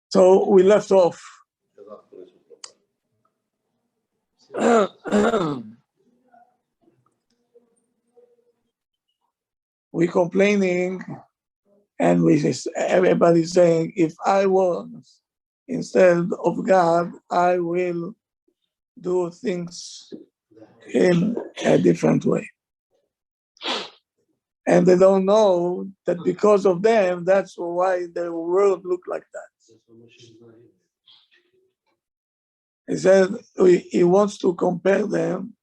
So we left off. We're complaining, and everybody's saying, if I was instead of God, I will do things in a different way. And they don't know that because of them, that's why the world look like that. He said he wants to compare them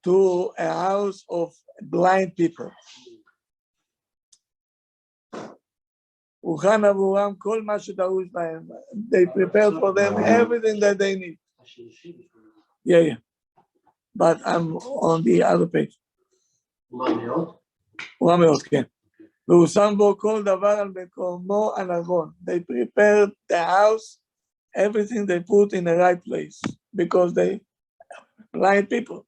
to a house of blind people. They prepared for them everything that they need. Yeah. But I'm on the other page. They prepared the house, everything they put in the right place, because they blind people.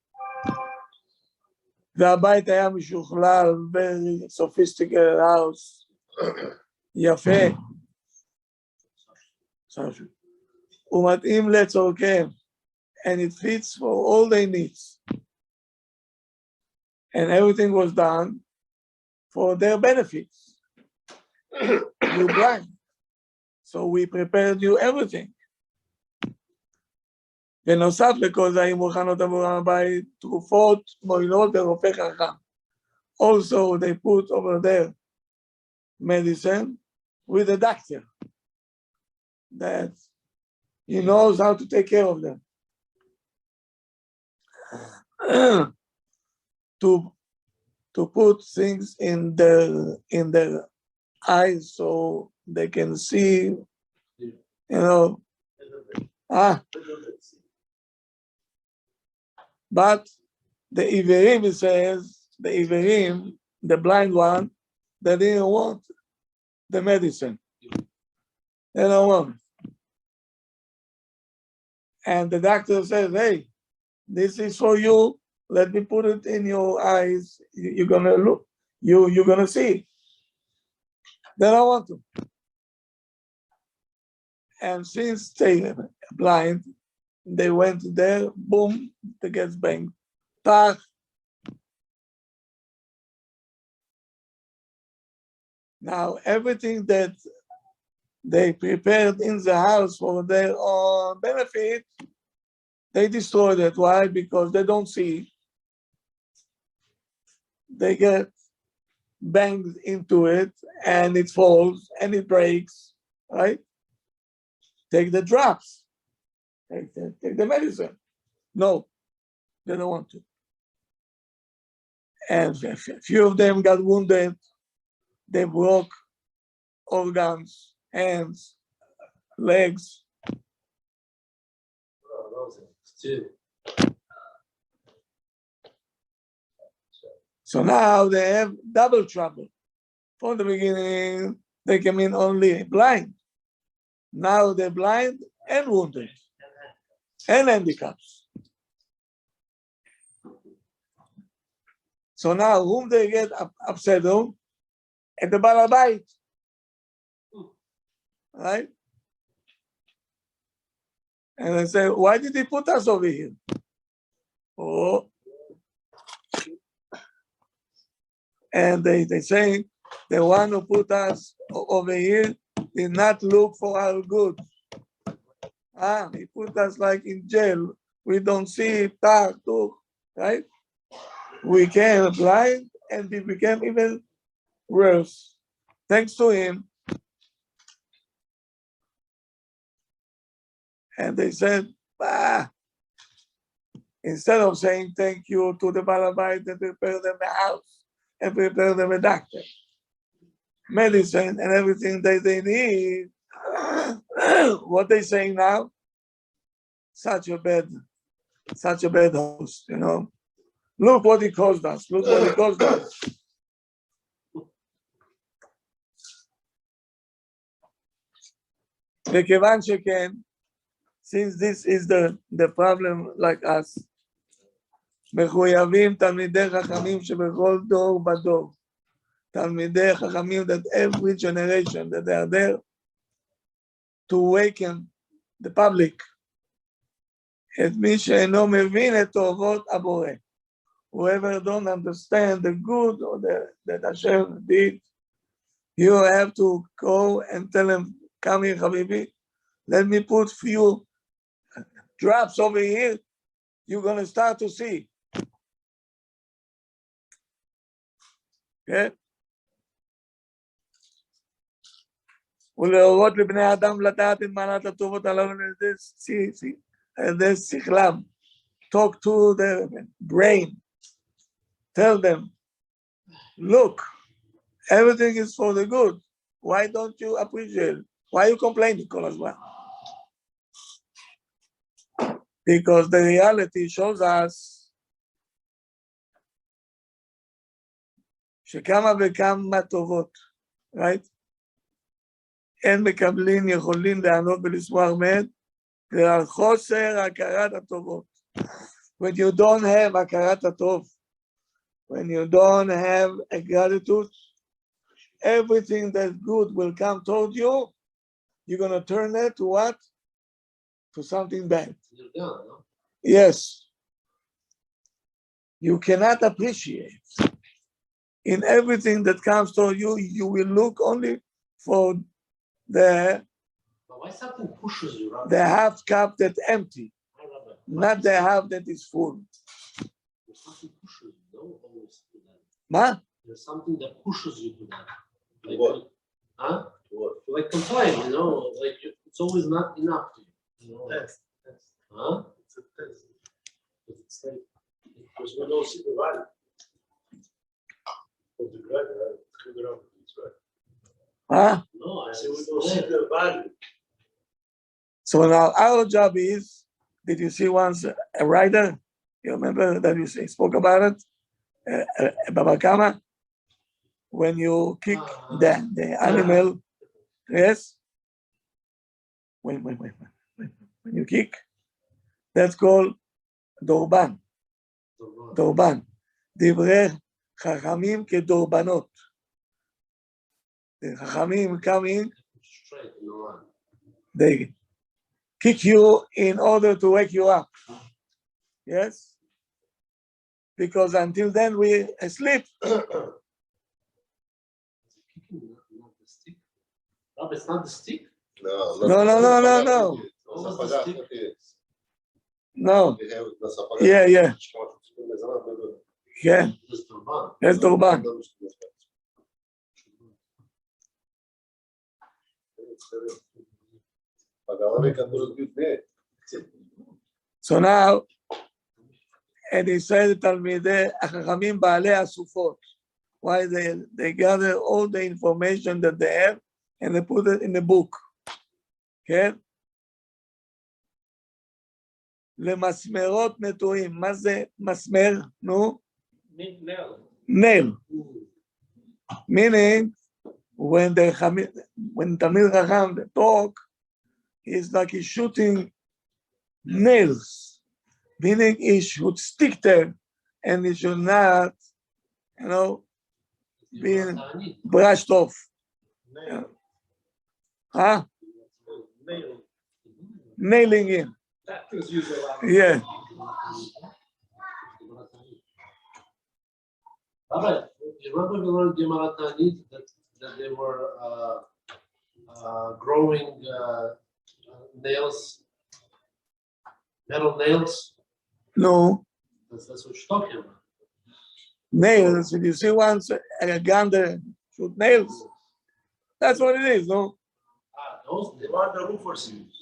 והבית היה משוכלל, very sophisticated house, יפה, ומתאים לצורכיהם, and it fits for all their needs. And everything was done for their benefits. You're blind, so we prepared you everything. בנוסף לכל זה, מוכנות עבור הבית תרופות מועילות ורופא חכם. Also, they put over there medicine with a doctor that he knows how to take care of them. To put things in their eyes so they can see, But the Iverim, it says, the Iverim, the blind one, they didn't want the medicine. They don't want it. And the doctor says, hey, this is for you. Let me put it in your eyes. You're going to look. You're going to see. They don't want to. And since they're blind, they went there, boom, they get banged. Tach. Now, everything that they prepared in the house for their own benefit, they destroyed it. Why? Because they don't see. They get banged into it, and it falls, and it breaks, right? Take the drops. Take the medicine. No, they don't want to. And a few of them got wounded. They broke organs, hands, legs. So now they have double trouble. From the beginning, they came in only blind. Now they're blind and wounded. And handicaps. So now, whom they get upset on? At the Balabait. Right? And they say, why did he put us over here? Oh. And they say, the one who put us over here did not look for our good. He put us like in jail. We don't see talk, right? We came blind and we became even worse. Thanks to him. And they said, instead of saying thank you to the Balabait that prepared them a house and prepared them a doctor, medicine and everything that they need, what they saying now? Such a bad host, Look what he caused us. Look what he caused us. וכיוון שכן, since this is the problem like us, מחויבים תלמידי חכמים שבכל דור בדור Talmidei Chachamim, that every generation that they are there to awaken the public. את מי שאינו מבין את טובות הבורא. Whoever don't understand the good or that Hashem did, you have to go and tell him, come here, Habibi, let me put few drops over here, you're going to start to see. Okay? ולהורות לבני אדם לדעת את מעלת הטובות הללו על ידי שכלם. Talk to the brain. Tell them, look, everything is for the good. Why don't you appreciate it? Why are you complaining, כל הזמן? Because the reality shows us שכמה וכמה טובות, right? אין מקבלים יכולים לענות ולשמוח מהן, ועל חוסר הכרת הטובות. When you don't have הכרת הטוב, when you don't have a gratitude, everything that's good will come toward you, you're going to turn it to what? To something bad. Yes. You cannot appreciate. In everything that comes toward you, you will look only for the something pushes you, right? The half cup that's empty, not the half that is full. There's something pushes you, no? Always to that. Ma? There's something that pushes you to that. Like, what? Huh? What? Like complain, you know, like it's always not enough to you. You know? Test. Huh? It's a test. It's like, Because we don't see the value of the graduate. It's right. Huh? no, I So we don't see the value. So now our job is, did you see once a rider? You remember that you spoke about it? Baba Kama? When you kick the animal, yes? When you kick, that's called דורבן. דורבן. דברי חכמים כדורבנות. The חכמים coming, they kick you in order to wake you up. Yes? Because until then we're asleep. Not the stick. Rabbi, it's not the stick. No. What was the stick? No. Yeah. Yeah. Just turban. That's דורבן. So now, and he said, תלמידי החכמים בעלי הסופות. Why they gather all the information that they have and they put it in the book. Okay? למסמרות נטועים. מה זה מסמר? נו? Nail. Meaning, when Tamil Chacham talk, it's like he's shooting nails. Meaning he should stick there and it should not, be brushed off. Huh? Nailing in. Yeah. Rabbi, you remember we learned Gemara Tanit that they were growing nails, metal nails? No. That's what you're talking about. Nails, if you see once a gun that shoot nails, that's what it is, no? Those They want the roofers use.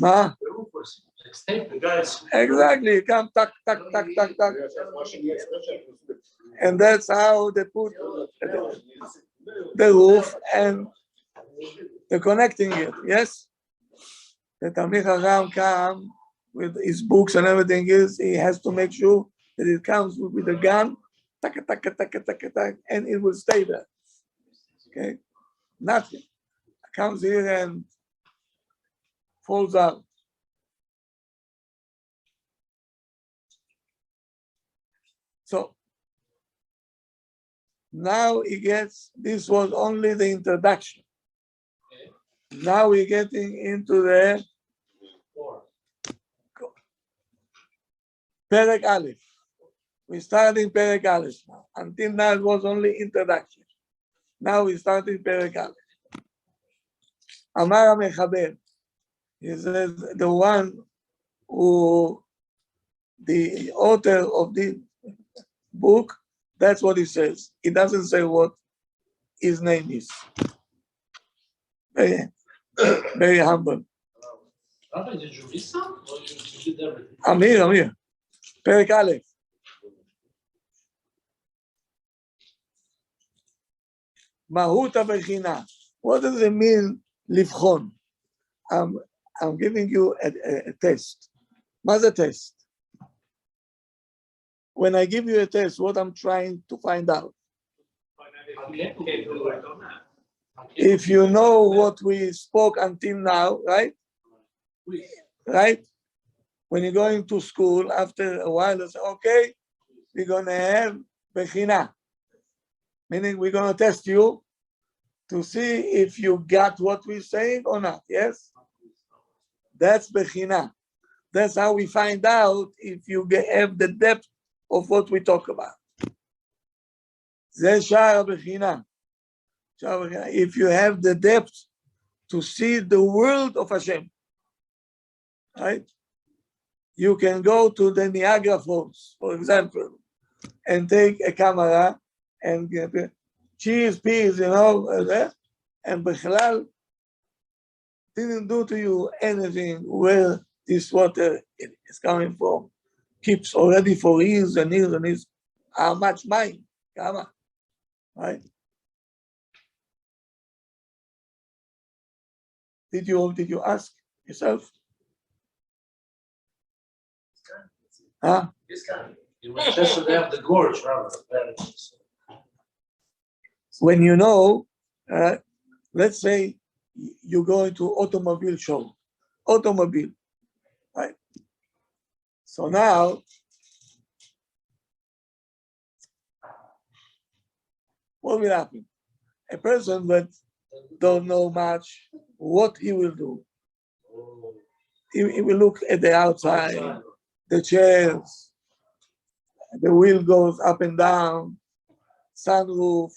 Huh? The roofers use. like staple. The guys. Exactly, come tuck. And that's how they put the roof and they're connecting it, yes? The Talmid Chacham come with his books and everything he has to make sure that it comes with a gun, and it will stay there. Okay? Nothing. Comes here and falls out. So Now he gets, this was only the introduction. Okay. Now we're getting into the 4. Perek Aleph. We starting Perek Aleph now. Until now it was only introduction. Now we starting Perek Aleph. Amar HaMechaber. He says the one who, the author of the book, that's what he says. He doesn't say what his name is. Very, very humble. Rabbi, did you miss some? Or you did everything? I'm here. Perek Aleph. מהות הבחינה. What does it mean, לבחון? I'm giving you a test. מה זה test? When I give you a test, what I'm trying to find out. If you know what we spoke until now, right? Right? When you're going to school, after a while, you say, okay, we're going to have bechina. Meaning we're going to test you to see if you got what we're saying or not, yes? That's bechina. That's how we find out if you have the depth of what we talk about. זה שער הבחינה. If you have the depth to see the world of Hashem, right? You can go to the Niagara Falls, for example, and take a camera and get cheese, peas, and Bechlal didn't do to you anything where this water is coming from. Keeps already for years and years and years. How much mine? Kama, right? Did you ask yourself? Huh? You were tested to have the gorge, Rabbi. When you know, let's say you go into automobile show, right? So now, what will happen? A person that don't know much, what he will do? He will look at the outside, the chairs, the wheel goes up and down, sunroof,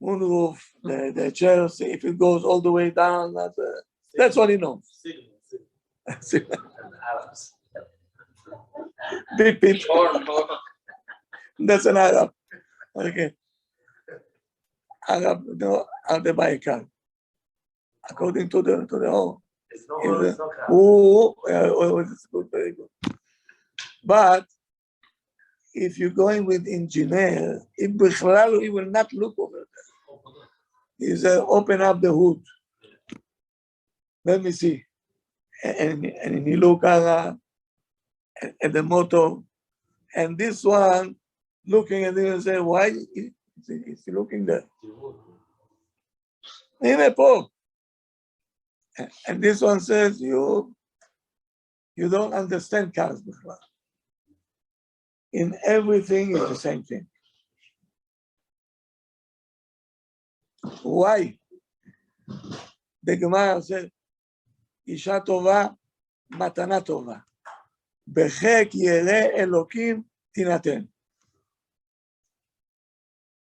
moonroof, the chairs, if it goes all the way down, that's what he knows. Beep, beep. That's an Arab. Okay. Arab, how they buy a car. According to the home. It's good, very good. But if you're going with engineer, he will not look over there. He said, open up the hood. Let me see. And you look at the motor, and this one looking at it and say, why is he looking there? And this one says, you don't understand cars. In everything is the same thing. Why? The Gemara said, Isha tova, matana tova. Bechek yere Elokim tinaten.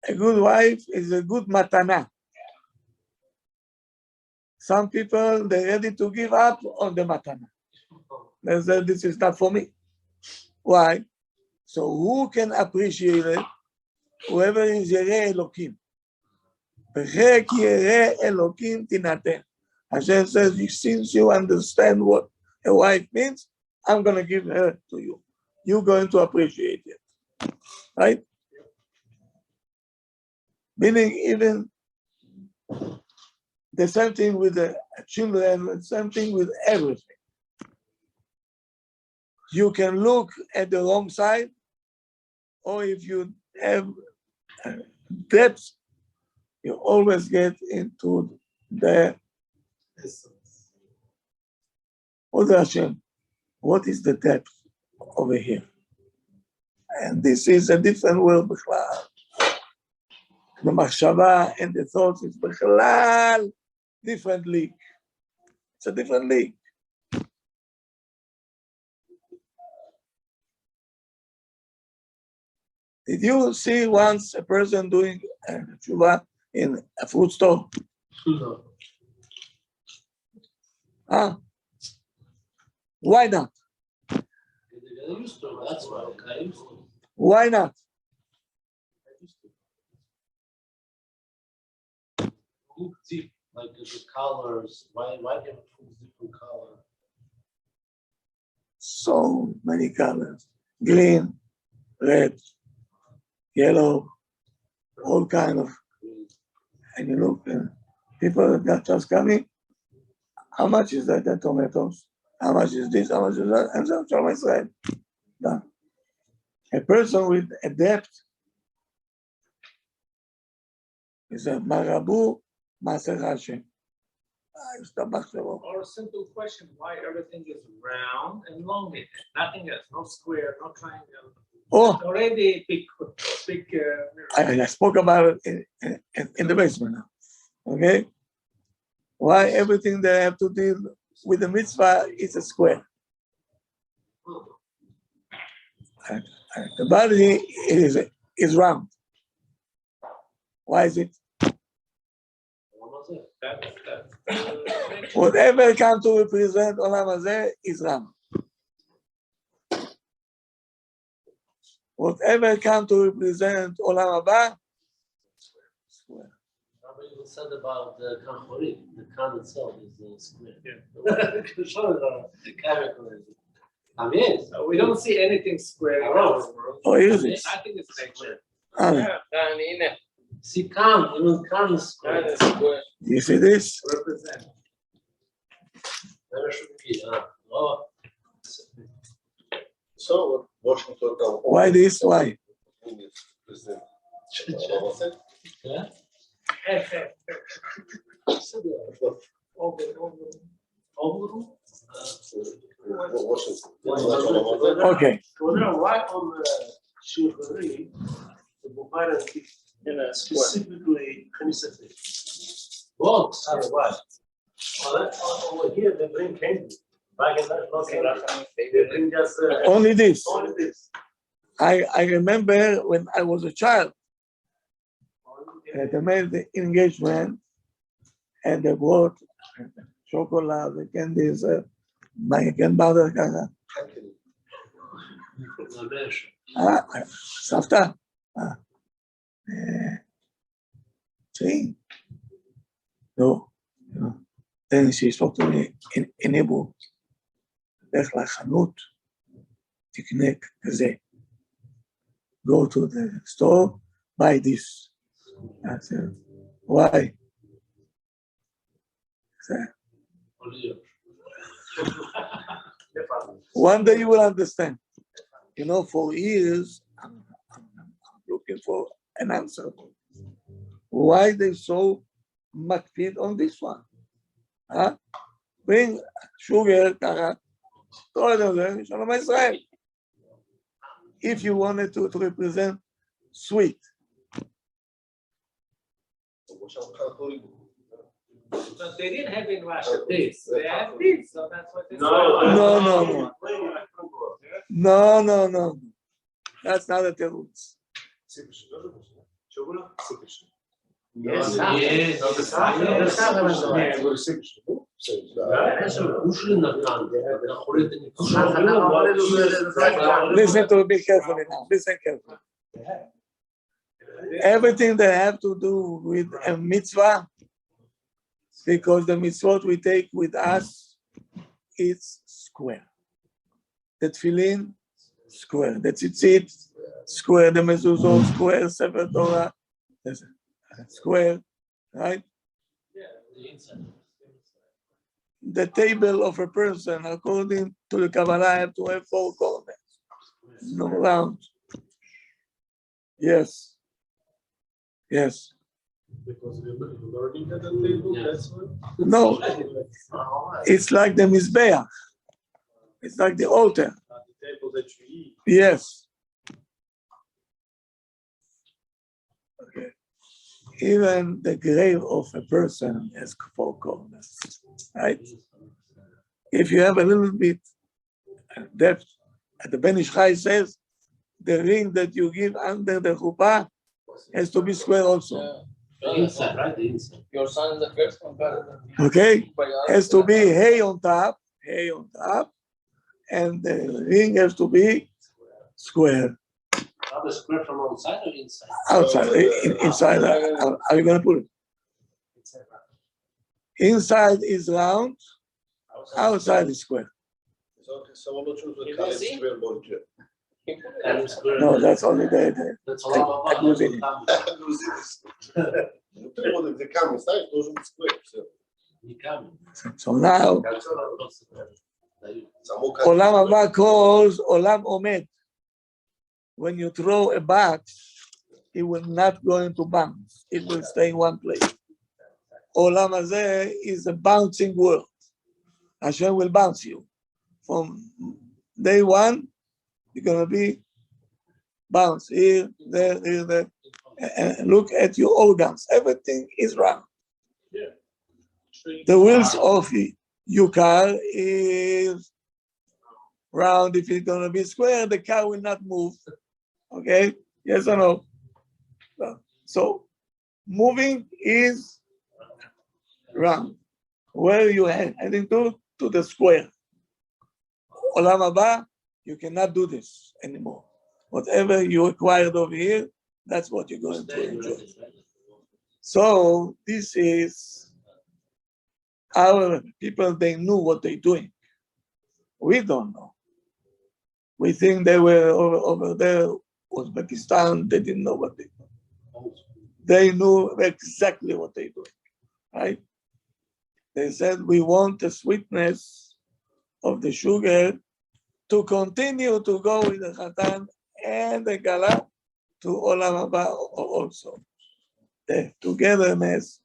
A good wife is a good matana. Some people, they're ready to give up on the matana. They say, this is not for me. Why? So who can appreciate it? Whoever is Yereh Elokim. Bechek Yereh Elokim tinaten. Hashem says, since you understand what a wife means, I'm going to give her to you. You're going to appreciate it. Right? Meaning even the same thing with the children, the same thing with everything. You can look at the wrong side, or if you have depth, you always get into the Hashem. What is the depth over here? And this is a different world. The machshava and the thoughts is bechlal different league. It's a different league. Did you see once a person doing tshuva in a food store? No. Huh? Why not? They get used to it, that's why. I used to. Why not? I used to. Look deep, like the colors. Why have different color? So many colors. Green, red, yellow, all kind of. And you look, people that just coming, how much is that, the tomatoes? How much is this? How much is that? And so I said, done. A person with a depth is a marabu maser Hashem. Or a simple question, why everything is round and elongated? Nothing else, no square, no triangle. Oh, Already big. I spoke about it in the basement now. Okay? Why everything they have to deal with the mitzvah is a square. And the body is round. Why is it? Whatever come to represent Olam Hazeh is round. Whatever come to represent Olam Haba, square. Rabbi even said about the kanchorim, the kan itself is a square. We don't see anything square around. Oh, is it? I think it's nature. See kan, even kan is square. You see this? Represent. There should be, oh. So, Washington. Why this? Why? Yeah? Okay. Why on the Shulchan the Bukhari specifically Knesset? What? Why? Over here they bring candy. Back in that, no candy. They bring just Only this. only this. I remember when I was a child, they made the engagement and they brought chocolate, the candies, my grandmother, Safta, see, no, then she spoke to me in Hebrew, לך לחנות, תקנה כזה. Go to the store, buy this. I said, why? I said, one day you will understand. You know, for years, I'm looking for an answer. Why they so makpid on this one? Huh? Bring sugar, Shalom Israel. If you wanted to represent sweet. But they didn't have in Russia this. They had this, so that's what they No. That's not a teruts. Listen to me carefully now. Listen carefully. Everything that have to do with a mitzvah, because the mitzvot we take with us, it's square. The tefillin, square. The tzitzit, square. The mezuzot, square. Sefer Torah, square. Right? The table of a person, according to the Kabbalah, have to have 4 corners. No round. Yes. Yes. Because we're learning at the table, that's what? No, it's like the Mizbeach. It's like the altar. At the table that you eat. Yes. Okay. Even the grave of a person has 4 corners, right? If you have a little bit depth, the Ben Ish Chai says, the ring that you give under the chuppah has to be square also. The inside, right? The inside. Your son is the first one, better than Okay? Has to be hay on top, and the ring has to be square. Rather square from outside or inside? Outside, inside. How are you going to put it? Inside is round, outside is square. Kind of square. No, that's only the That's a lot of Грузини. So now, Olam Haba calls Olam Omed. When you throw a box, it will not go into bounce. It will stay in one place. Olam Hazeh is a bouncing world. Hashem will bounce you. From day one, you're going to be bounce here, there, here, there. And look at your organs. Everything is round. The wheels of your car is round. If it's going to be square, the car will not move. Okay? Yes or no? So, moving is round. Where are you heading to? To the square. Olam Haba, you cannot do this anymore. Whatever you acquired over here, that's what you're going to enjoy. So, this is our people, they knew what they're doing. We don't know. We think they were over there, Uzbekistan, they didn't know what they do. They knew exactly what they're doing, right? They said, we want the sweetness of the sugar to continue to go with the Khatan and the Kala to Olam Haba also. The togetherness,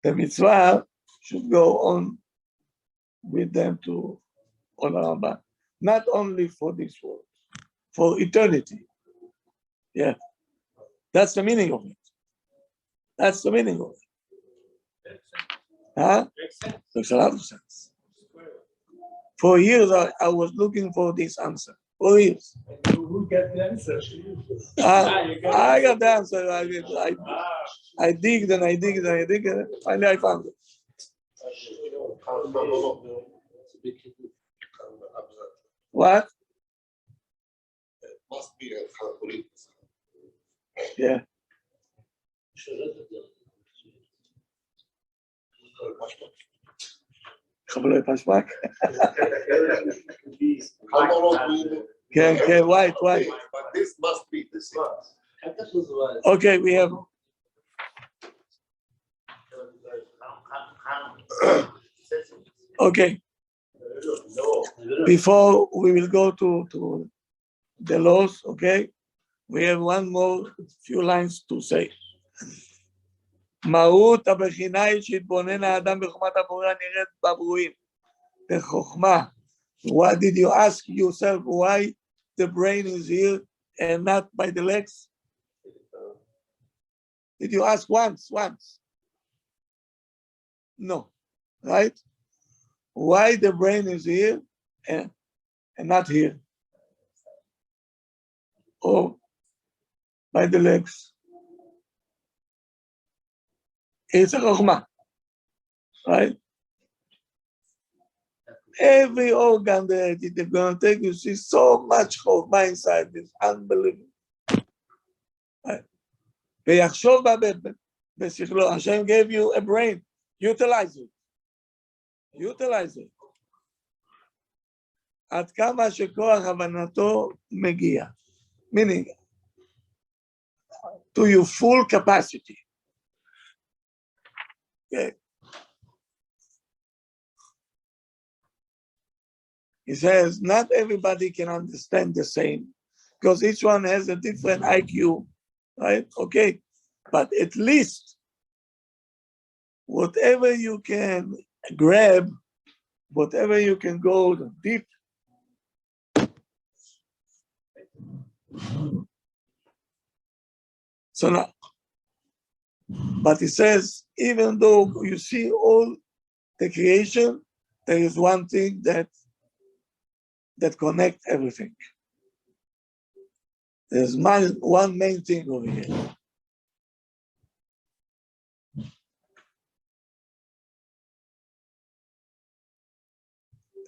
the mitzvah should go on with them to Olam Haba. Not only for this world, for eternity. Yeah. That's the meaning of it. That's the meaning of it. Huh? Makes a lot of sense. For years, I was looking for this answer. For years. Who get the answer? I got the answer. I digged and I digged and I digged, and finally I found it. What? Must be a calculator. Yeah. חבלי פשמק. כן, white. But this must be the same. Okay, we have. Okay. Before we will go to the laws, okay, we have one more few lines to say. מהות הבחינה היא שהתבונן האדם בחוכמת הבורא נראית בברואים. בחוכמה. What did you ask yourself why the brain is here and not by the legs? Did you ask once? No, right? Why the brain is here and not here? Or by the legs? It's a chokhmah, right? Every organ that they're going to take, you see so much chokhmah inside this, unbelievable. Right? Hashem gave you a brain, utilize it. עד כמה שכוח הבנתו מגיע. Meaning, to your full capacity. Okay. He says, not everybody can understand the same, because each one has a different IQ, right? Okay, but at least whatever you can grab, whatever you can go deep, so now, But he says, even though you see all the creation, there is one thing that connects everything. There's one main thing over here.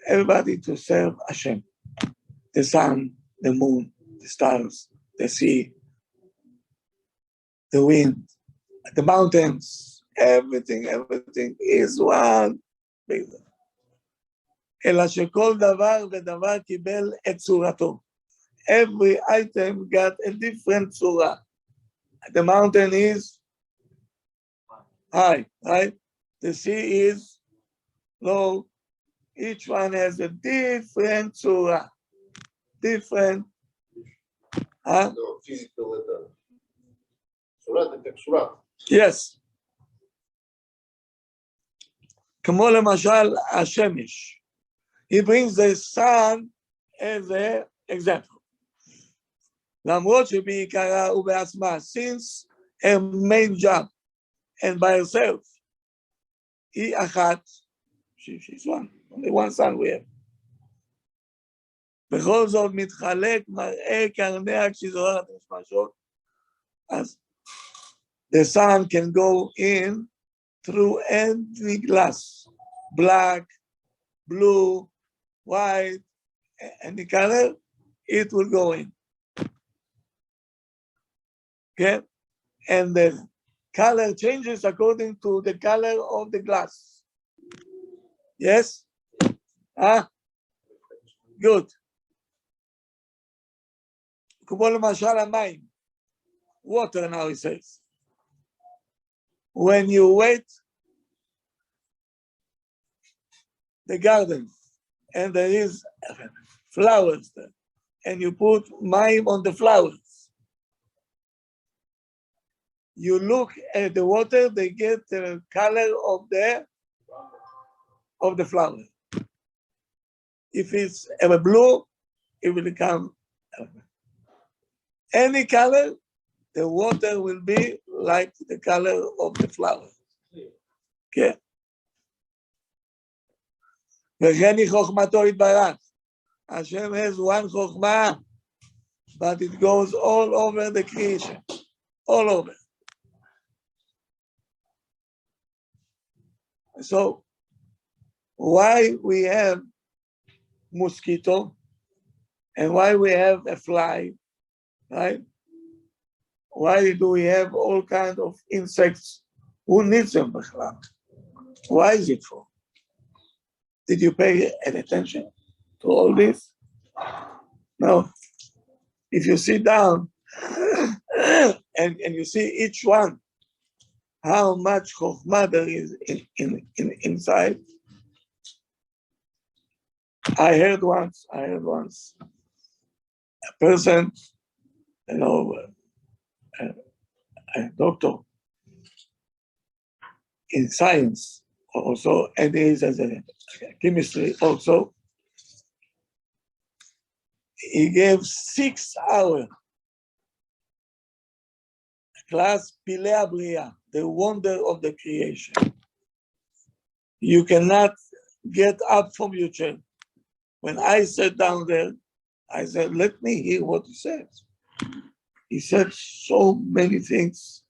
Everybody to serve Hashem. The sun, the moon, the stars, the sea, the wind, the mountains, everything is one big. אלא שכל דבר ודבר קיבל את צורתו. Every item got a different צורה. The mountain is high, right? The sea is low. Each one has a different צורה. Different. Huh? No, physical צורה. Yes. כמו למשל השמש. He brings the sun as an example. למרות שבעיקרה ובעצמה, since her main job, and by herself, היא אחת, she's one, only one sun we have. בכל זאת מתחלק מראה קרניה כשהיא זורחת משמשות, אז the sun can go in through any glass, black, blue, white, any color, it will go in. Okay? And the color changes according to the color of the glass. Yes? Good. כמו למשל המים. Water now, he says. When you wet the garden and there is flowers there, and you put mayim on the flowers, you look at the water, they get the color of the flower. If it's a blue, it will become any color, the water will be like the color of the flower. Okay. וכן היא חוכמתו יתברך. Hashem has one חוכמה, but it goes all over the creation. All over. So, why we have mosquito and why we have a fly, right? Why do we have all kinds of insects? Who needs them? Why is it for? Did you pay any attention to all this? No. If you sit down and you see each one, how much chokhmah there is inside. I heard once a person, a doctor in science also, and he is as a chemistry also. He gave 6 hours class Pilei Abriya, the wonder of the creation. You cannot get up from your chair. When I sat down there, I said, let me hear what he said. He said so many things,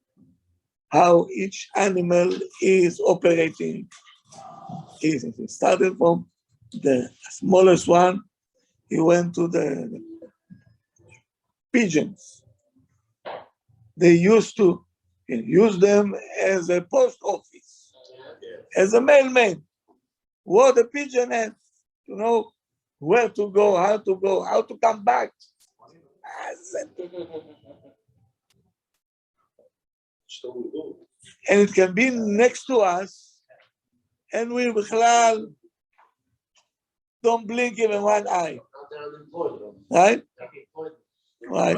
how each animal is operating. He started from the smallest one, he went to the pigeons. They used to use them as a post office, as a mailman. What the pigeon has to know where to go, how to come back. I said, and it can be next to us, and we don't blink even one eye. Right? Right.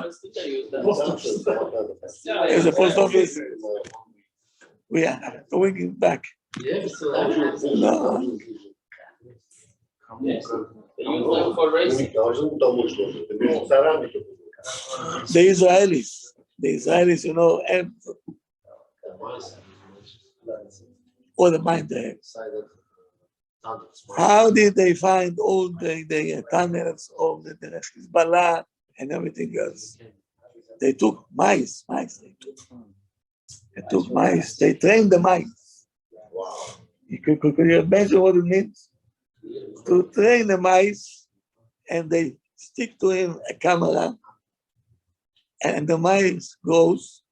As a post office, we are going back. No. The Israelis, and or the mind they have. Silent. How did they find all the tunnels of the Hezbollah and everything else? They took mice. They took mice. They trained the mice. Wow. Could you imagine what it means? To train the mice, and they stick to him a camera, and the mice goes,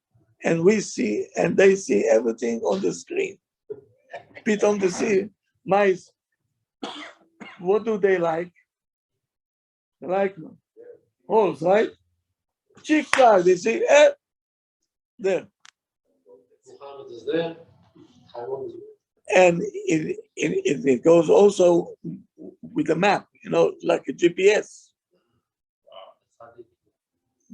and we see, and they see everything on the screen. Pit-on the see mice. What do they like? They like holes, right? Chica, they say, there. Muhammad is there. Haimoff is And it goes also with the map, like a GPS.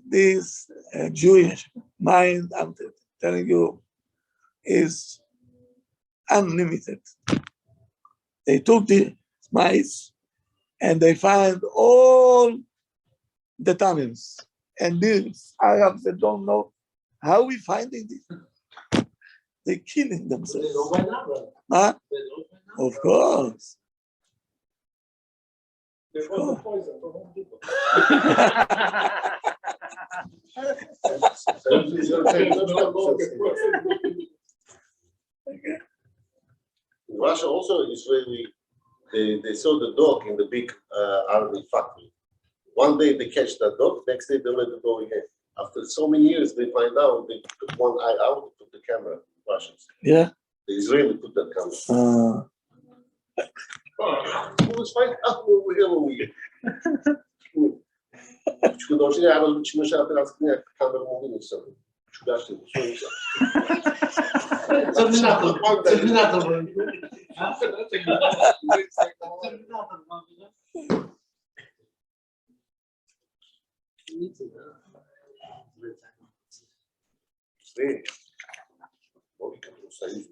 This Jewish mind, I'm telling you, is unlimited. They took the mice and they found all the tunnels. And these Arabs, they don't know how we finding this. They're killing They themselves. know by now, right? Huh? They know by now. Of course. They got the poison from Home Depot. In Russia, also Israeli, they saw the dog in the big army factory. One day they catch that dog, next day they let it go again. After so many years, they find out they took one eye out, they put the camera, Russians. Yeah. The Israeli put that camera. Who was fine? Çünkü doğrusu yarın içinde şey yapar aslında ya kamera olduğunu sanırım. Çünkü derste bu sonuçta. Terminator. Sí. Lógica, los años.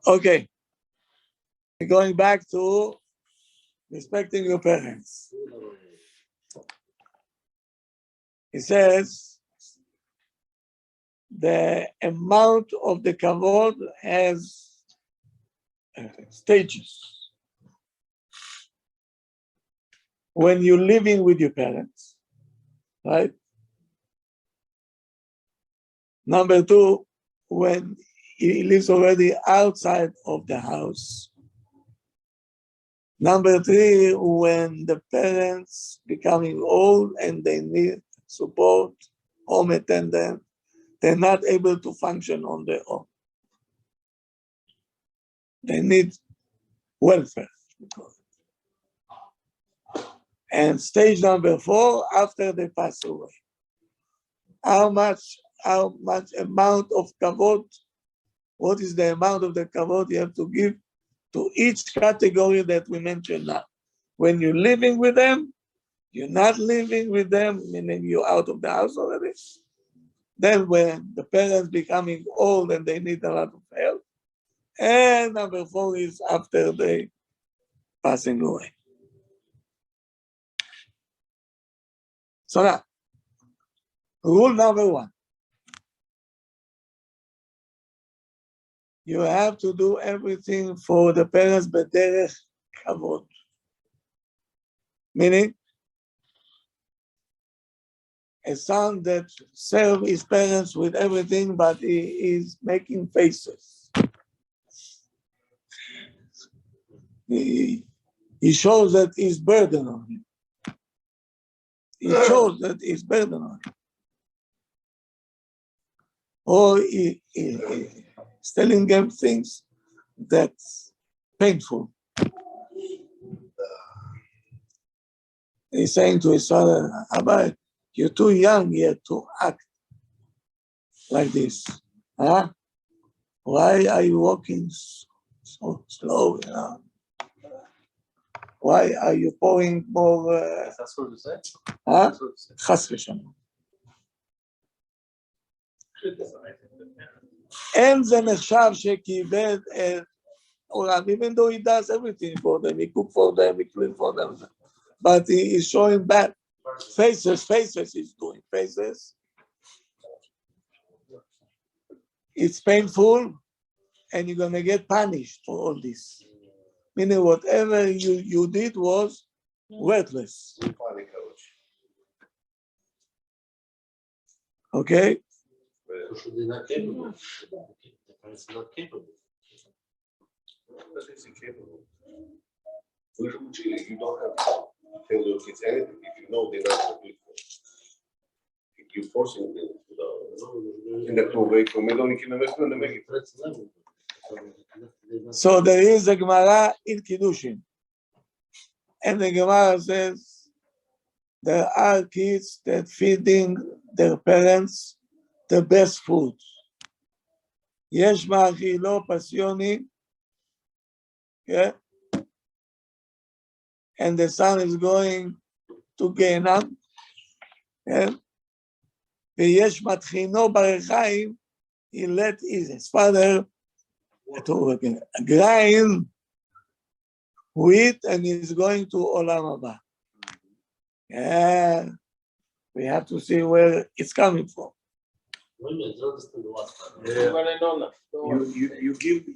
Okay. Going back to respecting your parents. He says the amount of the kavod has stages. When you're living with your parents, right? Number two, when he lives already outside of the house. Number three, when the parents becoming old and they need support, home attendant, they're not able to function on their own. They need welfare. And stage number four, after they pass away. How much amount of kavod, what is the amount of the kavod you have to give to each category that we mentioned now? When you're living with them, you're not living with them, meaning you're out of the house already. Then when the parents becoming old and they need a lot of help. And number four is after they passing away. So now, rule number one. You have to do everything for the parents b'derech kavod. Meaning, a son that serves his parents with everything, but he is making faces. He shows that he's burden on him. He shows that he's burden on him. Or he's telling them things that's painful. He's saying to his father, Rabbi, you're too young yet to act like this. Huh? Why are you walking so slow? Why are you pouring more? That's what to say. Huh? That's what to say. Chas v'shalom. אין זה נחשב שקיבל את עולם, even though he does everything for them, he cook for them, he clean for them, but he is showing bad faces he's doing, faces. it's painful, and you're gonna get punished for all this. Meaning whatever you did was worthless. Okay? Because they're not capable. The parents are not capable. We from Chile, you don't have to tell your kids anything if you know they're not going to do it. You're forcing them to do. In the way, So there is a Gemara in Kiddushin. And the Gemara says there are kids that feeding their parents the best food. יש מאכילו פסיוני, yeah? And the son is going to Gehenam, yeah? ויש מתחינו ברחיים, he let his father to grind wheat and he's going to Olam Haba. Yeah, we have to see where it's coming from. You give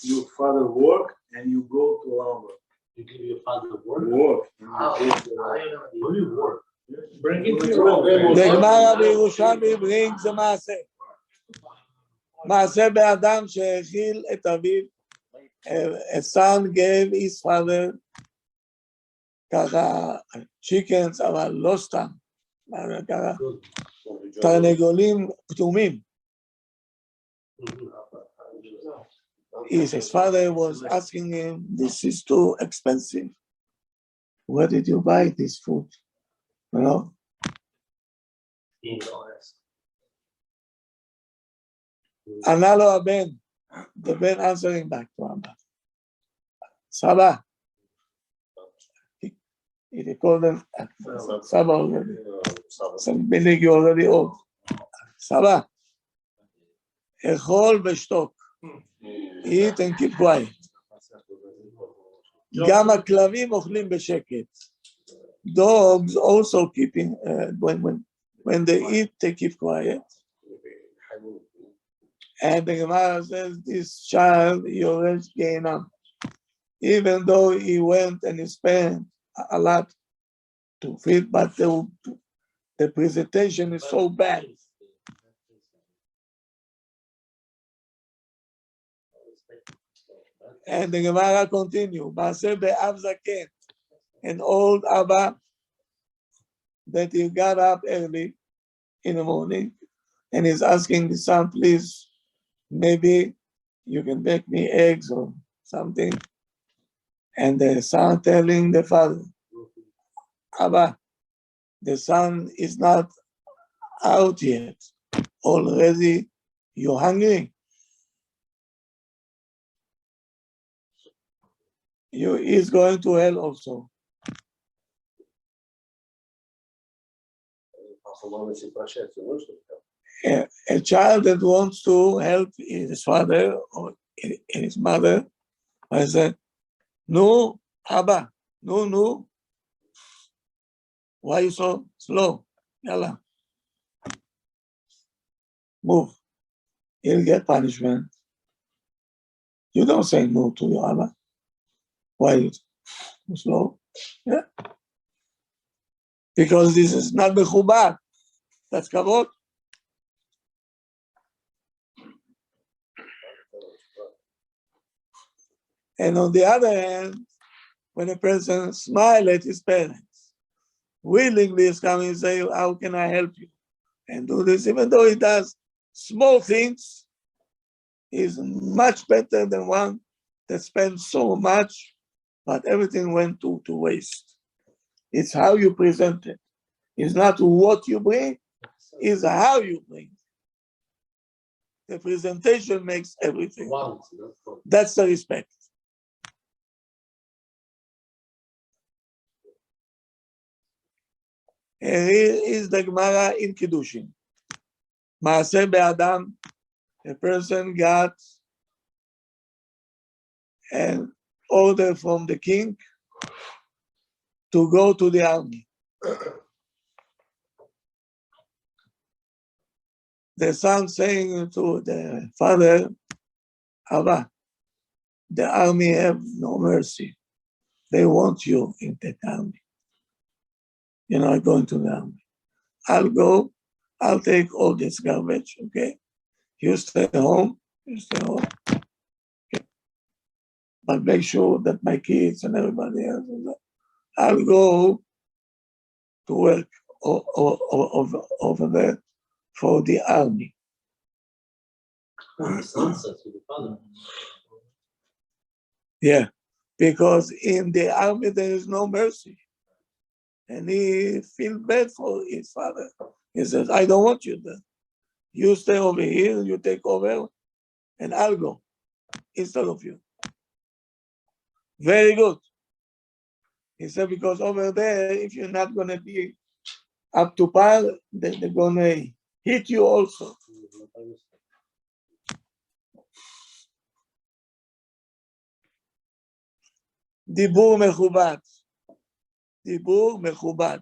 your father work and you go to Lambert. You give your father work? Work. What do you work? Bring it to The Gemara בירושלמי brings the מעשה. מעשה באדם שהאכיל את אביו. A son gave his father ככה chickens, אבל לא סתם. ככה תרנגולים פתומים. His father was asking him, this is too expensive. Where did you buy this food? You know? ענה לו הבן, the Ben answering back to him. סבא. He called him Saba already. Some big already old. Saba. אכול ושתוק. Eat and keep quiet. גם הכלבים אוכלים בשקט. Dogs also keeping, when they eat, they keep quiet. And the Gemara says, this child, he already gained up. Even though he went and he spent a lot to feed, but the presentation is so bad. And the Gemara continue. Maaseh be'av zaken, an old Abba that he got up early in the morning and he's asking the son, please, maybe you can bake me eggs or something. And the son telling the father, Abba, the sun is not out yet. Already you're hungry. You is going to hell also. A child that wants to help his father or his mother, I said, no, Abba, no. Why are you so slow? Yalla. Move. He'll get punishment. You don't say no to your Abba. Why are you so slow? Yeah. Because this is not mechubad. That's kavod. And on the other hand, when a person smiles at his parents, willingly is coming and say, how can I help you? And do this, even though he does small things, is much better than one that spends so much, but everything went to waste. It's how you present it. It's not what you bring, it's how you bring. The presentation makes everything. That's the respect. And here is the Gemara in Kiddushin. Maaseh be'adam, a person got an order from the king to go to the army. the son saying to the father, Abba, the army have no mercy. They want you in that army. You're not going to the army. I'll go. I'll take all this garbage, okay? You stay home. You stay home. Okay. But make sure that my kids and everybody else, I'll go to work over there for the army. The son said to the father. Yeah, because in the army there is no mercy. And he feels bad for his father. He says, I don't want you there. You stay over here, you take over, and I'll go instead of you. Very good. He said, because over there, if you're not going to be up to par, they're going to hit you also. דיבור מכובד. דיבור מכובד.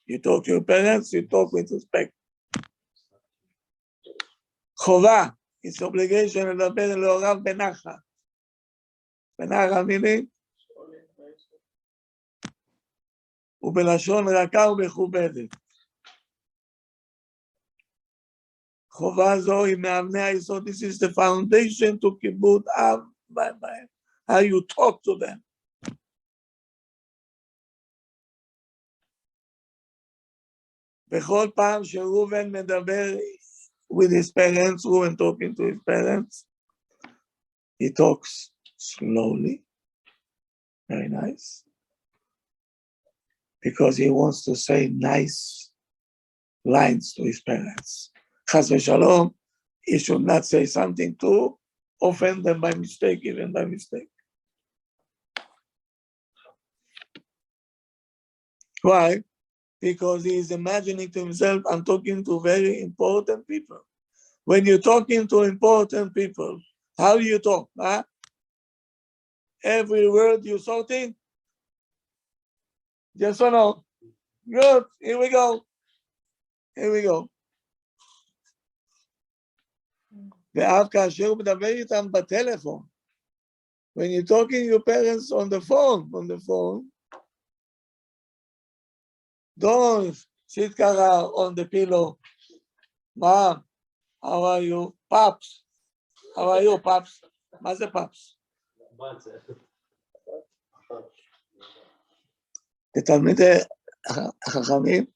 You talk to your parents, you talk with respect. חובה, it's obligation לדבר להוריו בנחת. בנחת meaning? ובלשון רכה ומכובדת. חובה זו היא מאבני היסוד. This is the foundation to כיבוד אב ואם. How you talk to them. בכל פעם שראובן מדבר with his parents, Reuben talking to his parents, he talks slowly, very nice, because he wants to say nice lines to his parents. Chas v'shalom, he should not say something to offend them by mistake, even by mistake. Why? Because he is imagining to himself, I'm talking to very important people. When you're talking to important people, how do you talk? Huh? Every word you're sorting? Yes or no? Good. Here we go. Here we go. ואף כאשר הוא מדבר איתם בטלפון, when you're talking to your parents on the phone, don't sit kara on the pillow. Mom, how are you? Pops, how are you, Pops? מה זה Pops? The תלמידי החכמים,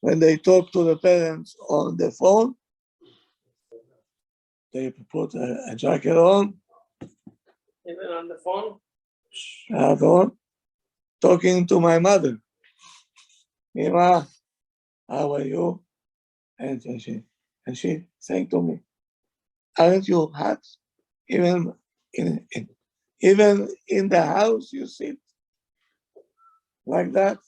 when they talk to the parents on the phone, they put a jacket on. Even on the phone? Talking to my mother. Mima, how are you? And she saying to me, aren't you hot? Even in the house you sit like that.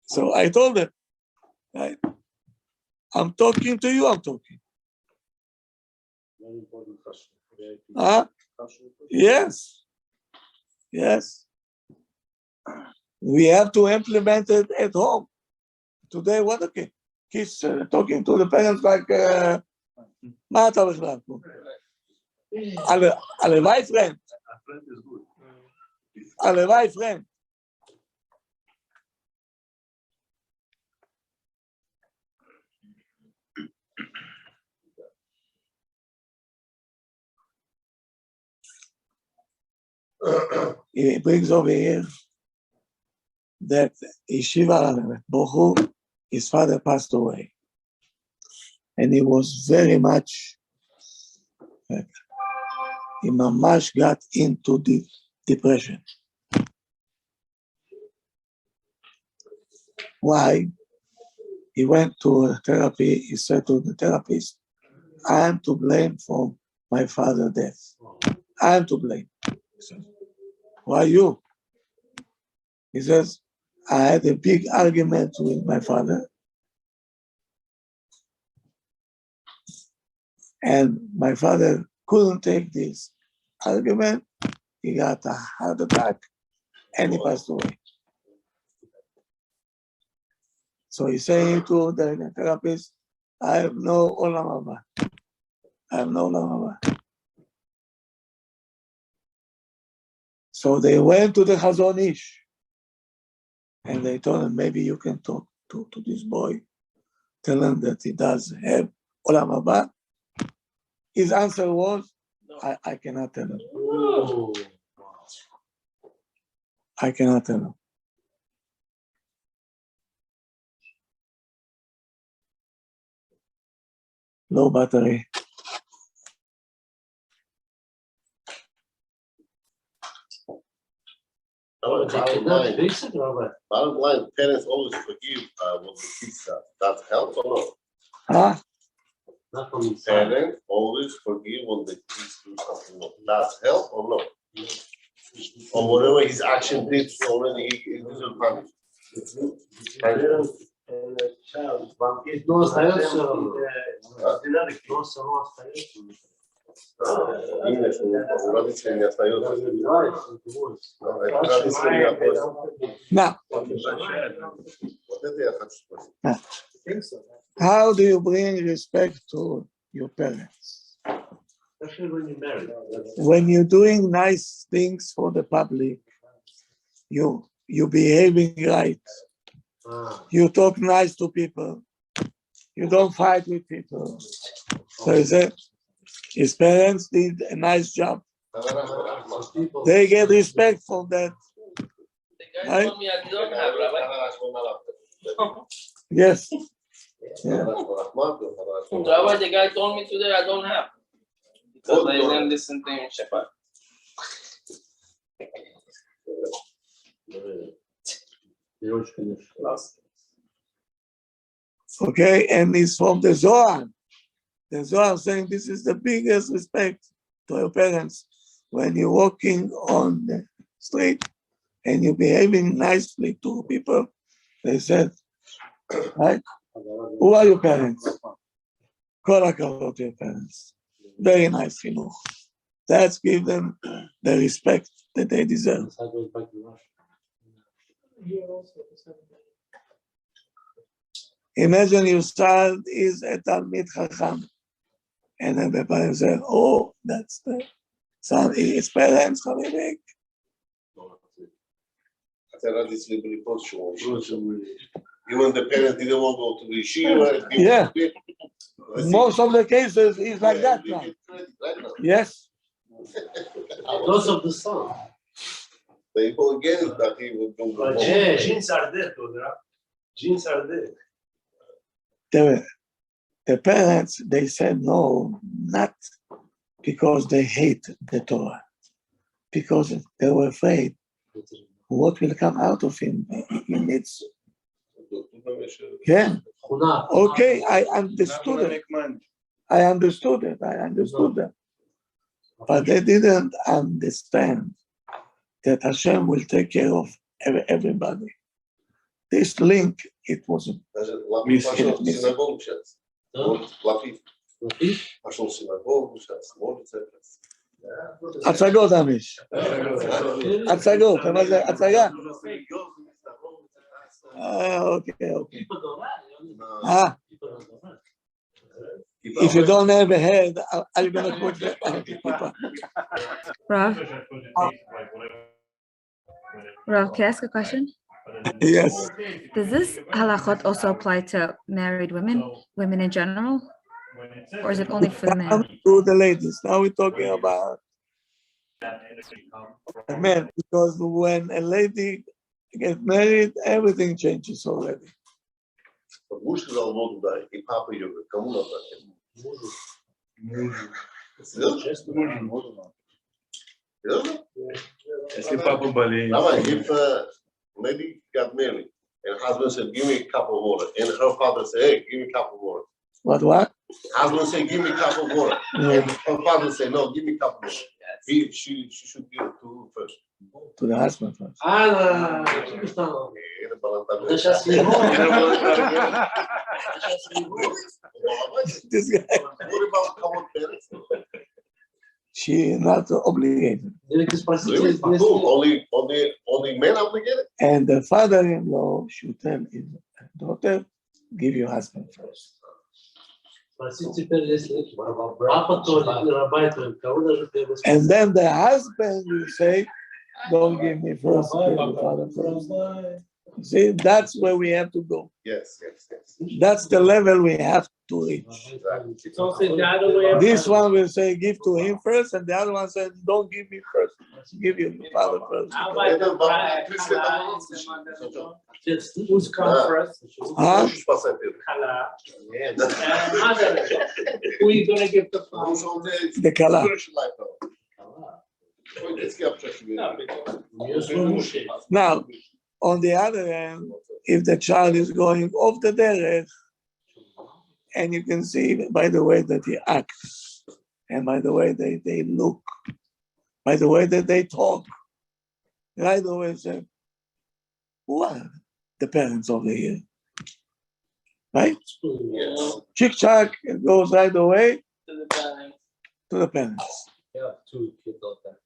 So I told her, right? I'm talking to you, I'm talking. Huh? Yes. Yes. We have to implement it at home. Today, what okay? Kids talking to the parents like, מה אתה בכלל פה? הלוואי פרנד. הלוואי פרנד. He brings over here that Yeshiva Bohu, his father passed away. And he was very much, he mamash got into the depression. Why? He went to therapy, he said to the therapist, I am to blame for my father's death. I am to blame. He says, why you? He says, I had a big argument with my father. And my father couldn't take this argument. He got a heart attack and he passed away. So he's saying to the therapist, I have no olam haba. I have no olam haba. So they went to the Chazon Ish, and they told him, maybe you can talk to this boy, tell him that he does have olam haba. His answer was, I cannot tell him. Oh. I cannot tell him. Low battery. Bottom line, Fix it, Rabbi. bottom line, parents always forgive what the kids do. That helps or not? Huh? Not from inside. Parents always forgive when the kids do something wrong. Does help or not? Or whatever his action did already, he deserves punishment. Parents and the child, one kid. No, остается Динамик. Но само остается. Именно, что у родителей не остается. Развивается, удовольствие. Это родители не относятся. Now, Вот это я хочу спросить. how do you bring respect to your parents? Especially when you're married. When you're doing nice things for the public, you behaving right. Ah, You talk nice to people. You don't fight with people. So he said, his parents did a nice job. so people. They get respect for that. The guy told me I don't have, Rabbi. Yes. Yeah. Rabbi, the guy told me today I don't have. Because I didn't listen to him, Shabbat. Не очень, конечно. Okay, and it's from the Zohar. The Zohar saying this is the biggest respect to your parents when you're walking on the street and you're behaving nicely to people. They said, right? Who are your parents? Kol hakavod to your parents. Very nice, you know. That's give them the respect that they deserve. That goes back to Russia. Imagine your child is a Talmid Chacham, and then the parents say, "Oh, that's the son. His parents coming back." Хотя родители были против, even the parents didn't want to go to the yeshiva. Yeah. Most of the cases is like that now. Yes. Because of the son. They forget that he would go. But Yeah. genes are there, Todra. Genes are there. The parents, they said no, not because they hate the Torah, because they were afraid what will come out of him. He needs. Yeah. Okay, I understood it. I understood that. But they didn't understand that Hashem will take care of everybody. This link, it wasn't. Даже Лапи пошел в синагогу сейчас. Лапи пошел в синагогу сейчас, молится. הצגות, אמיש. הצגות, מה זה? הצגה? אוקיי. People don't lie. Ah, if you don't have a head, are you going to put the Rav, can I ask a question? Yes. Does this halachot also apply to married women in general? Or is it only for the men? To the ladies. Now we're talking about the men, because when a lady gets married, everything changes already. Муж сказал воду дай, и папа ее говорит, кому надо? Мужу. Серьезно? Если папа болеет. Давай, if lady got married, and husband said, give me a cup of water, and her father said, hey, give me a cup of water. What? Husband said, give me a cup of water, and her father said, no, give me a cup of water. She should give it to who first? To the husband first. Ah, que questão. Deixa assim. This guy, What about common parents? she not obligated. Ele quis parecer Really? que Only men obligated? And the father-in-law should tell his daughter, give your husband first. And then the husband will say, don't give me first, give the father first. See, that's where we have to go. Yes. That's the level we have to reach. It's also the other way around. This one will say, give to him first, and the other one says, don't give me first, give your father first. How about the bride, Kala, and the mother? Who's come first? Huh? Kala. And mother. Who are you gonna give the father? The Kala. Now, on the other hand, if the child is going off the derech, and you can see by the way that he acts, and by the way they look, by the way that they talk, right away say, who are the parents over here? Right? Yes. Chick-chack, it goes right away To the parents. to the parents. Yeah, two kids out there.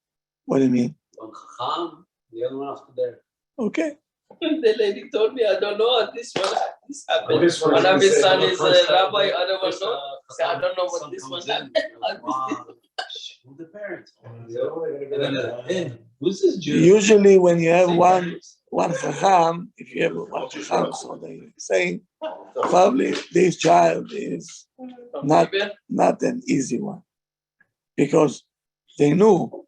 What do you mean? One Chacham, the other one after there. Okay. The lady told me, I don't know, this happened. This one One of his said, son no, is a first time, rabbi, other one First, no. So I don't know what this one happened. Who's the parents? Who's this Jew? Usually when you have one Chacham, if you have one Chacham, so they saying probably this child is not an easy one, because they knew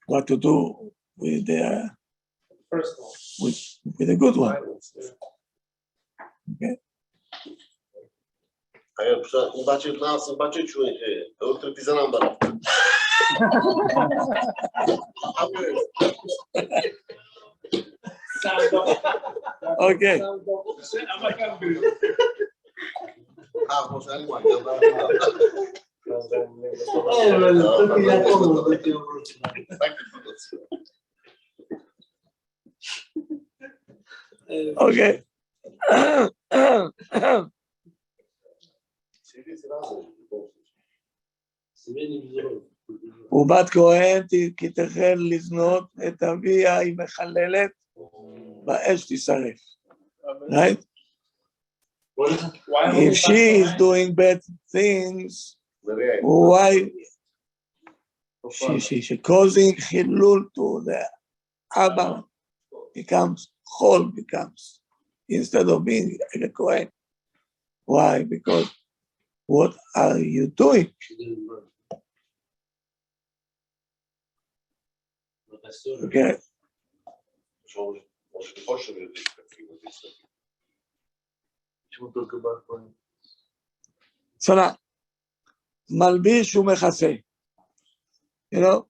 what to do with their First one. with a good one. Okay. Zobaczyć człowiek, to ty za nam da. Okay. Okay. ובת כהן תיתכן לזנות את אביה, היא מחללת, באש תשרף. Right? If she is doing bad things, why she causing חילול to the Abba, becomes whole, becomes, instead of being like a Kohen. Why? Because what are you doing? Okay. So now, מלביש ומכסה. You know,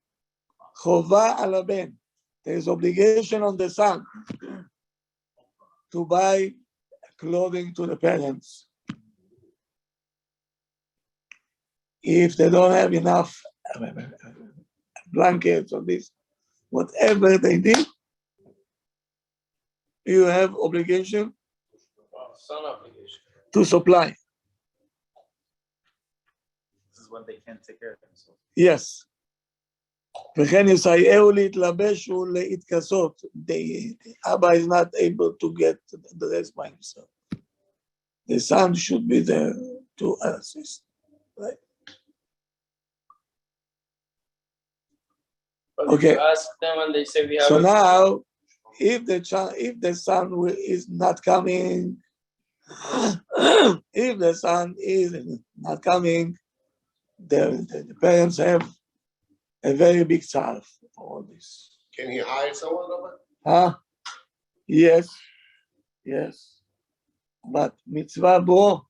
חובה על הבן. There is obligation on the son to buy clothing to the parents. If they don't have enough blankets or this, whatever they did, you have obligation to supply. This is when they can't take care of themselves. Yes. וכן יסייעו להתלבש ולהתכסות. The Abba is not able to get the rest by himself. The son should be there to assist. Right? Okay. Ask them and they say we have. So now, if the son is not coming, if the son is not coming, the parents have a very big child for all this. Can he hire someone, Rabbi? Huh? Yes. But mitzvah bo,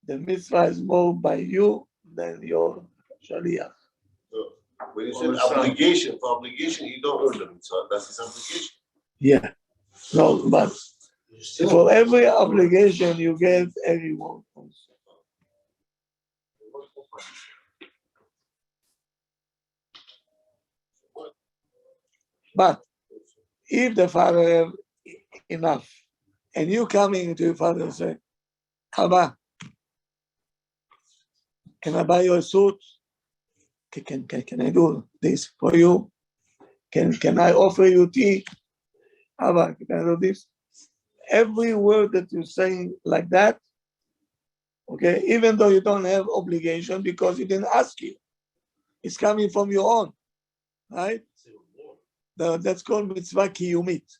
the mitzvah is more by you than your shaliach. So when you said obligation, for obligation, you don't earn the mitzvah. That's his obligation. Yeah. No, but for every obligation you get a reward. But if the father have enough, and you coming to your father and say, Abba, can I buy you a suit? Can I do this for you? Can I offer you tea? Abba, can I do this? every word that you're saying like that, okay, even though you don't have obligation because he didn't ask you, it's coming from your own, right? That's called mitzvah kiyumit,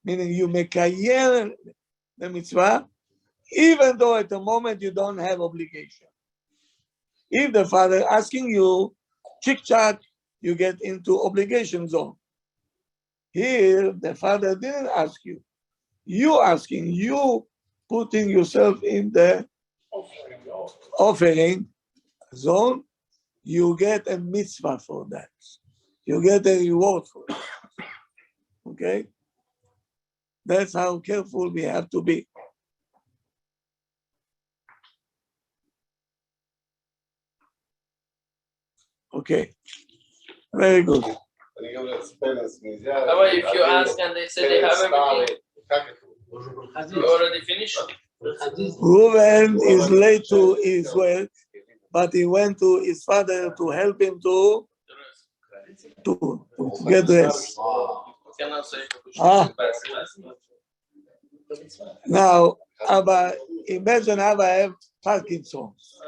meaning you mekayem the mitzvah, even though at the moment you don't have obligation. If the father asking you, chick-chat, you get into obligation zone. Here, the father didn't ask you. You asking, you putting yourself in the offering zone, you get a mitzvah for that. You get a reward for it. Okay? That's how careful we have to be. Okay. Very good. Rabbi, if you ask and they say they have everything, you already finished? Reuben is late to his work, but he went to his father to help him to get rest. Now, Abba, imagine Abba have Parkinson's,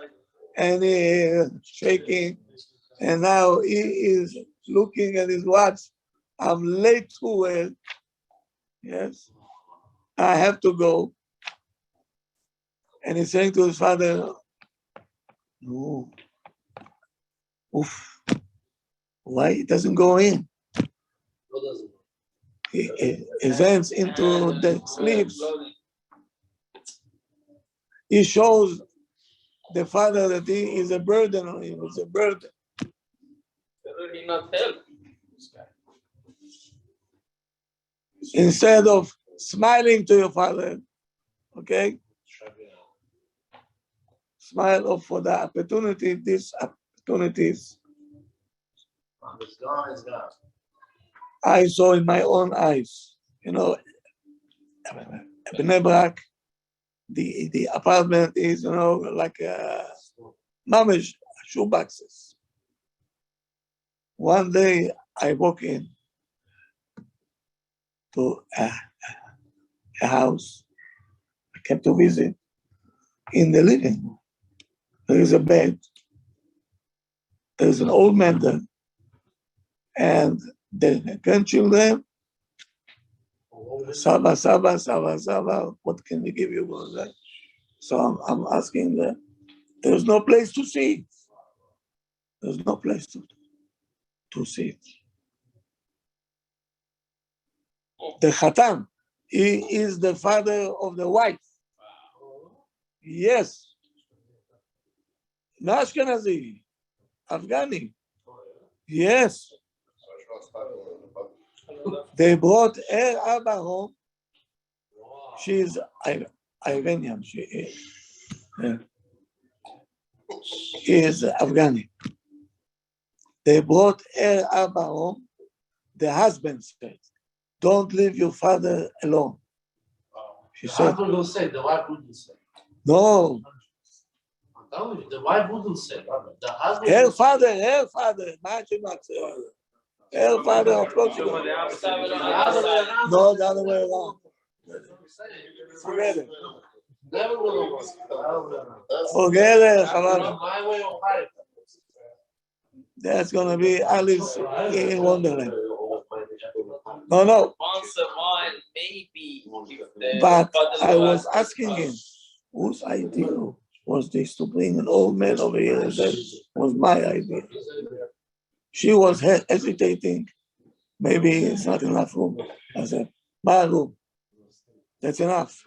and he is shaking, and now he is looking at his watch. I'm late to work. Yes, I have to go. And he's saying to his father, no, oof, why he doesn't go in? His hands into the sleeves. He shows the father that he is a burden on him. It's a burden. He not help. Instead of smiling to your father, okay? Smile up for the opportunity, these opportunities. It's gone, it's gone. I saw in my own eyes, Bnei Brak, the apartment is, like mamish shoeboxes. One day I walk in to a house I came to visit. In the living room, there is a bed. There's an old man there, and the grandchildren. Saba, what can we give you for that? So I'm asking them. There's no place to sit. There's no place to sit. The Khatan, he is the father of the wife. Yes. Not Ashkenazi, Afghani. Yes. They brought her Abba home. She's Iranian. She is Afghani. They brought her Abba home. The husband said, "Don't leave your father alone." She The said, husband will say, the wife wouldn't say. "No, I'm telling you, the wife wouldn't say. The husband her will say. father, imagine that. Her father, of course. The other way around. No, the other way around. Forget it. Never will work. The other way around. Forget it, Chavana. My way or highway. That's gonna be Alice in Wonderland. No. Once a while, maybe. But I was asking him, whose idea was this to bring an old man over here? And that was my idea. She was hesitating. Maybe it's not enough room. I said, my room. That's enough.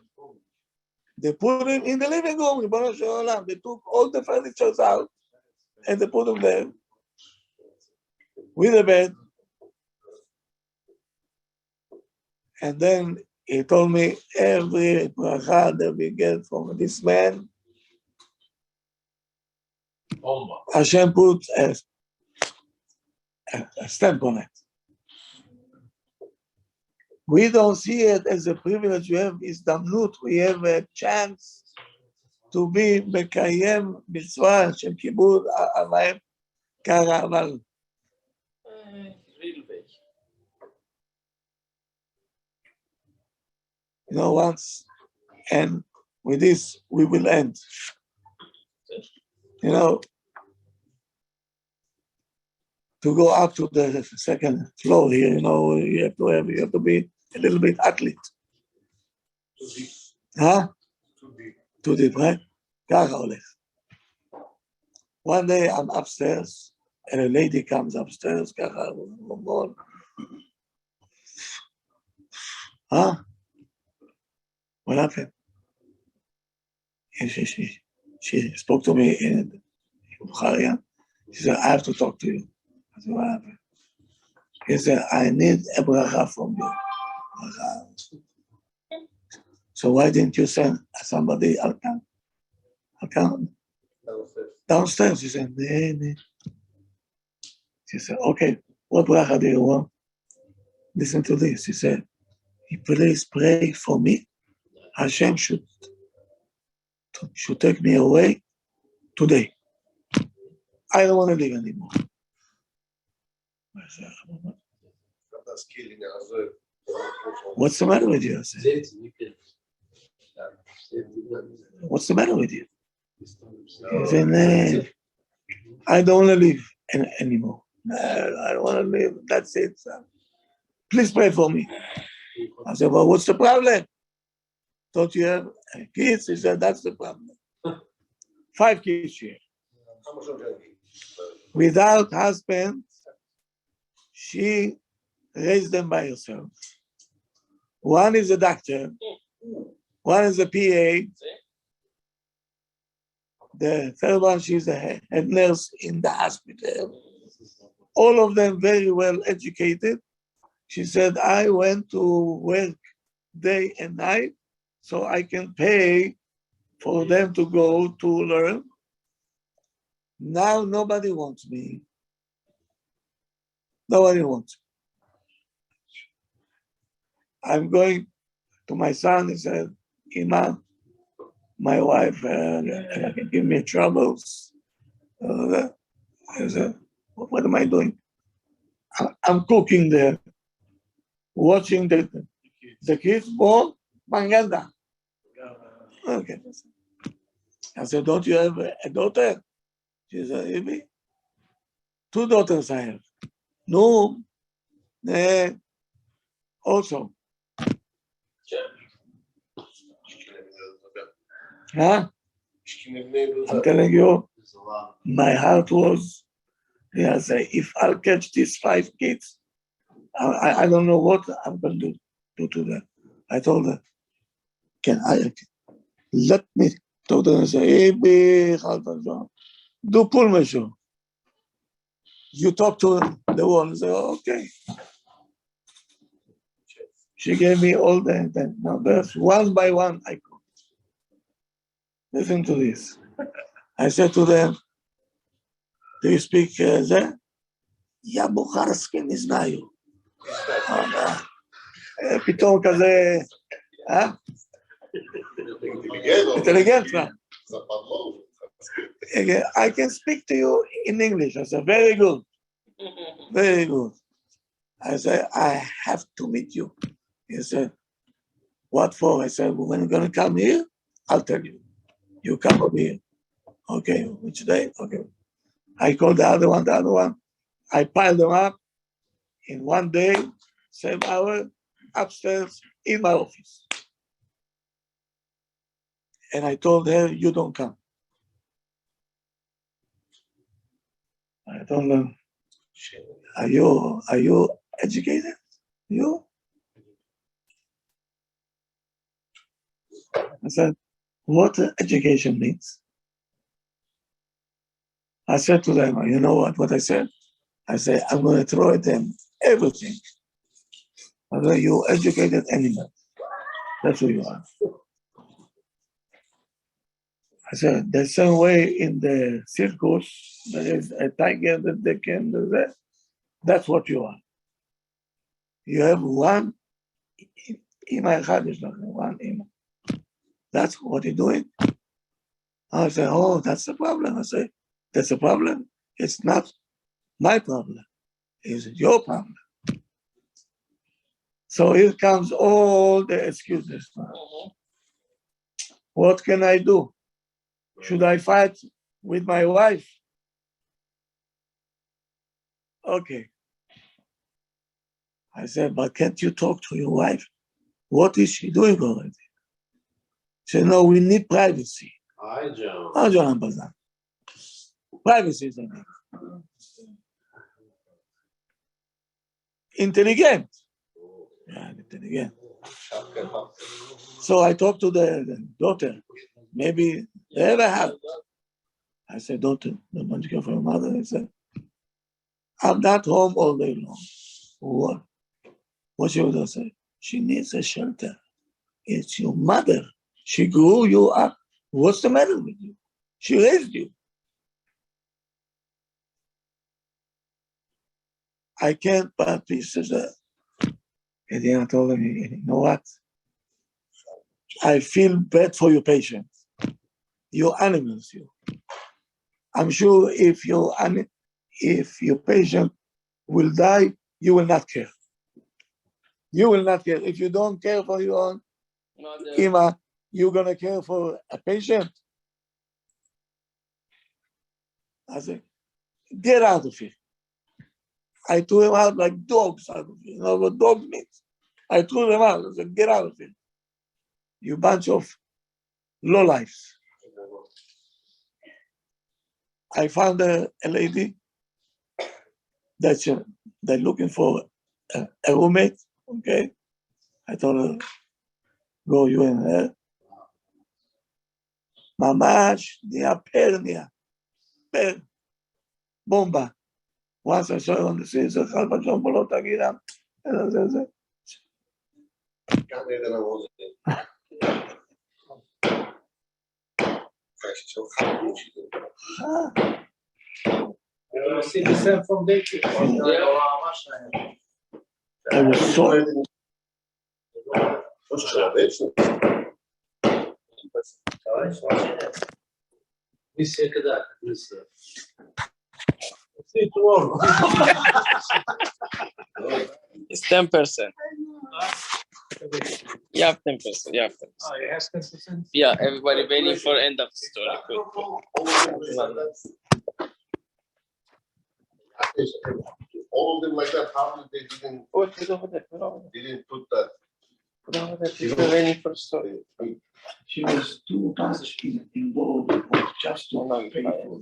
They put him in the living room. They took all the furniture out and they put him there with a bed. And then he told me every bracha that we get from this man, Hashem put a stamp on it. We don't see it as a privilege. We have izdamnut. We have a chance to be mekayem mitzvah shem kibud alayim kara aval. once, and with this we will end. To go up to the second floor here, you have to be a little bit athlete. Huh? Too deep, right? ככה הולך. One day I'm upstairs, and a lady comes upstairs, ככה, huh? What happened? And she spoke to me in Bulgaria. She said, I have to talk to you. I said, what happened? He said, I need a bracha from you. So why didn't you send somebody downstairs? She said, nee. She said, okay, what bracha do you want? Listen to this. She said, please pray for me. Hashem should take me away today. I don't want to live anymore. I said, what's the matter with you? I said, what's the matter with you? He said, nah, I don't want to live anymore. I don't want to live. That's it. Please pray for me. I said, well, what's the problem? Don't you have kids? He said, that's the problem. 5 kids here. Without husband, she raised them by herself. One is a doctor. One is a PA. The third one, she's a head nurse in the hospital. All of them very well educated. She said, I went to work day and night so I can pay for them to go to learn. Now nobody wants me. Nobody wants me. I'm going to my son. He said, Imam, my wife can give me troubles. I said, what am I doing? I'm cooking there, watching the kids born, manganda. Okay. I said, don't you have a daughter? She said, Ibi, 2 daughters I have. No, also. Huh? I'm telling you, my heart was, if I'll catch these 5 kids, I don't know what I'm going to do to them. I told her, let me talk to them and say, do pull measure. You talk to the wall and say, okay. She gave me all the numbers, one by one I could. Listen to this. I said to them, do you speak there? Ya בוכרסקי נזנאיו. פתאום כזה, אינטליגנט. I can speak to you in English. I said, very good. Very good. I said, I have to meet you. He said, what for? I said, when you're going to come here, I'll tell you. You come over here. Okay, which day? Okay. I called the other one. I piled them up in one day, same hour, upstairs in my office. And I told her, you don't come. I told her, are you educated? You? I said, what education means? I said to them, you know what I said? I said, I'm going to throw at them everything. I said, you educated animals. That's who you are. I said, the same way in the circus, there is a tiger that they can do that. That's what you are. You have one ima echad, one ima. That's what you're doing. I said, oh, that's the problem. I said, that's the problem. It's not my problem. It's your problem. So here comes all the excuses. What can I do? Should I fight with my wife? Okay. I said, but can't you talk to your wife? What is she doing already? She said, no, we need privacy. Hi, John. Oh, John Bazan. Privacy is a need. Intelligent. Yeah, intelligent. So I talked to the daughter. Maybe they ever have. I said, daughter, don't want to care for your mother? I said, I'm not home all day long. What? What she would say? She needs a shelter. It's your mother. She grew you up. What's the matter with you? She raised you. I can't, but he says, and then I told him, you know what? I feel bad for your patients. You're animals, you. I'm sure if your patient will die, you will not care. You will not care. If you don't care for your own Ima, you're going to care for a patient? I said, get out of here. I threw him out like dogs out of here. You know what dogs means? I threw them out. I said, get out of here. You bunch of lowlifes. I found a lady that's they're looking for a roommate. Okay. I told her, go you and her. Mamash, nהיה per, bomba. Once I saw her on the scene, so חלפשון בו לא תגידם. זה. You see the same from David. I was so... Миссия когда? Миссия. See tomorrow. It's 10%. You have 10%. You have 10%. Oh, you have 10%? Yeah, everybody waiting for end of the story. All of them like that, how did they didn't Put it over there. didn't put that? Put it over there. People waiting for the story. She was too much involved just to pay for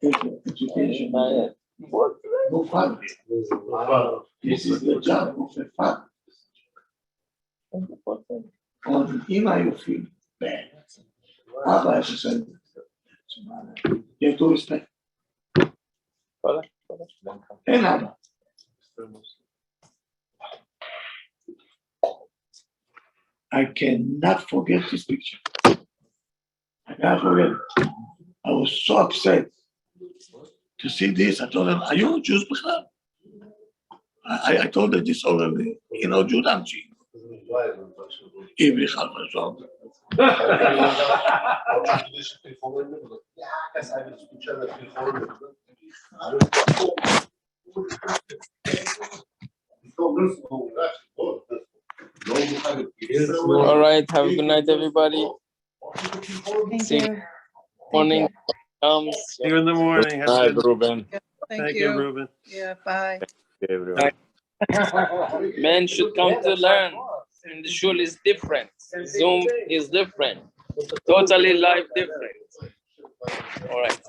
the education. No father. This is the job of a father. On Ima, you feel bad. Abba, as I said, you have to respect. And Abba. I cannot forget this picture. I cannot forget it. I was so upset to see this. I told them, are you Jews? I told her this already. You know, Judah, Ivri Chalfashon. All right. Have a good night, everybody. Thank you. Morning comes. See you in the morning. Have Hi, a good- Ruben. Thank you, Ruben. Yeah, bye. Hey, everyone. Men should come to learn. And the shul is different. Zoom is different. Totally life different. All right.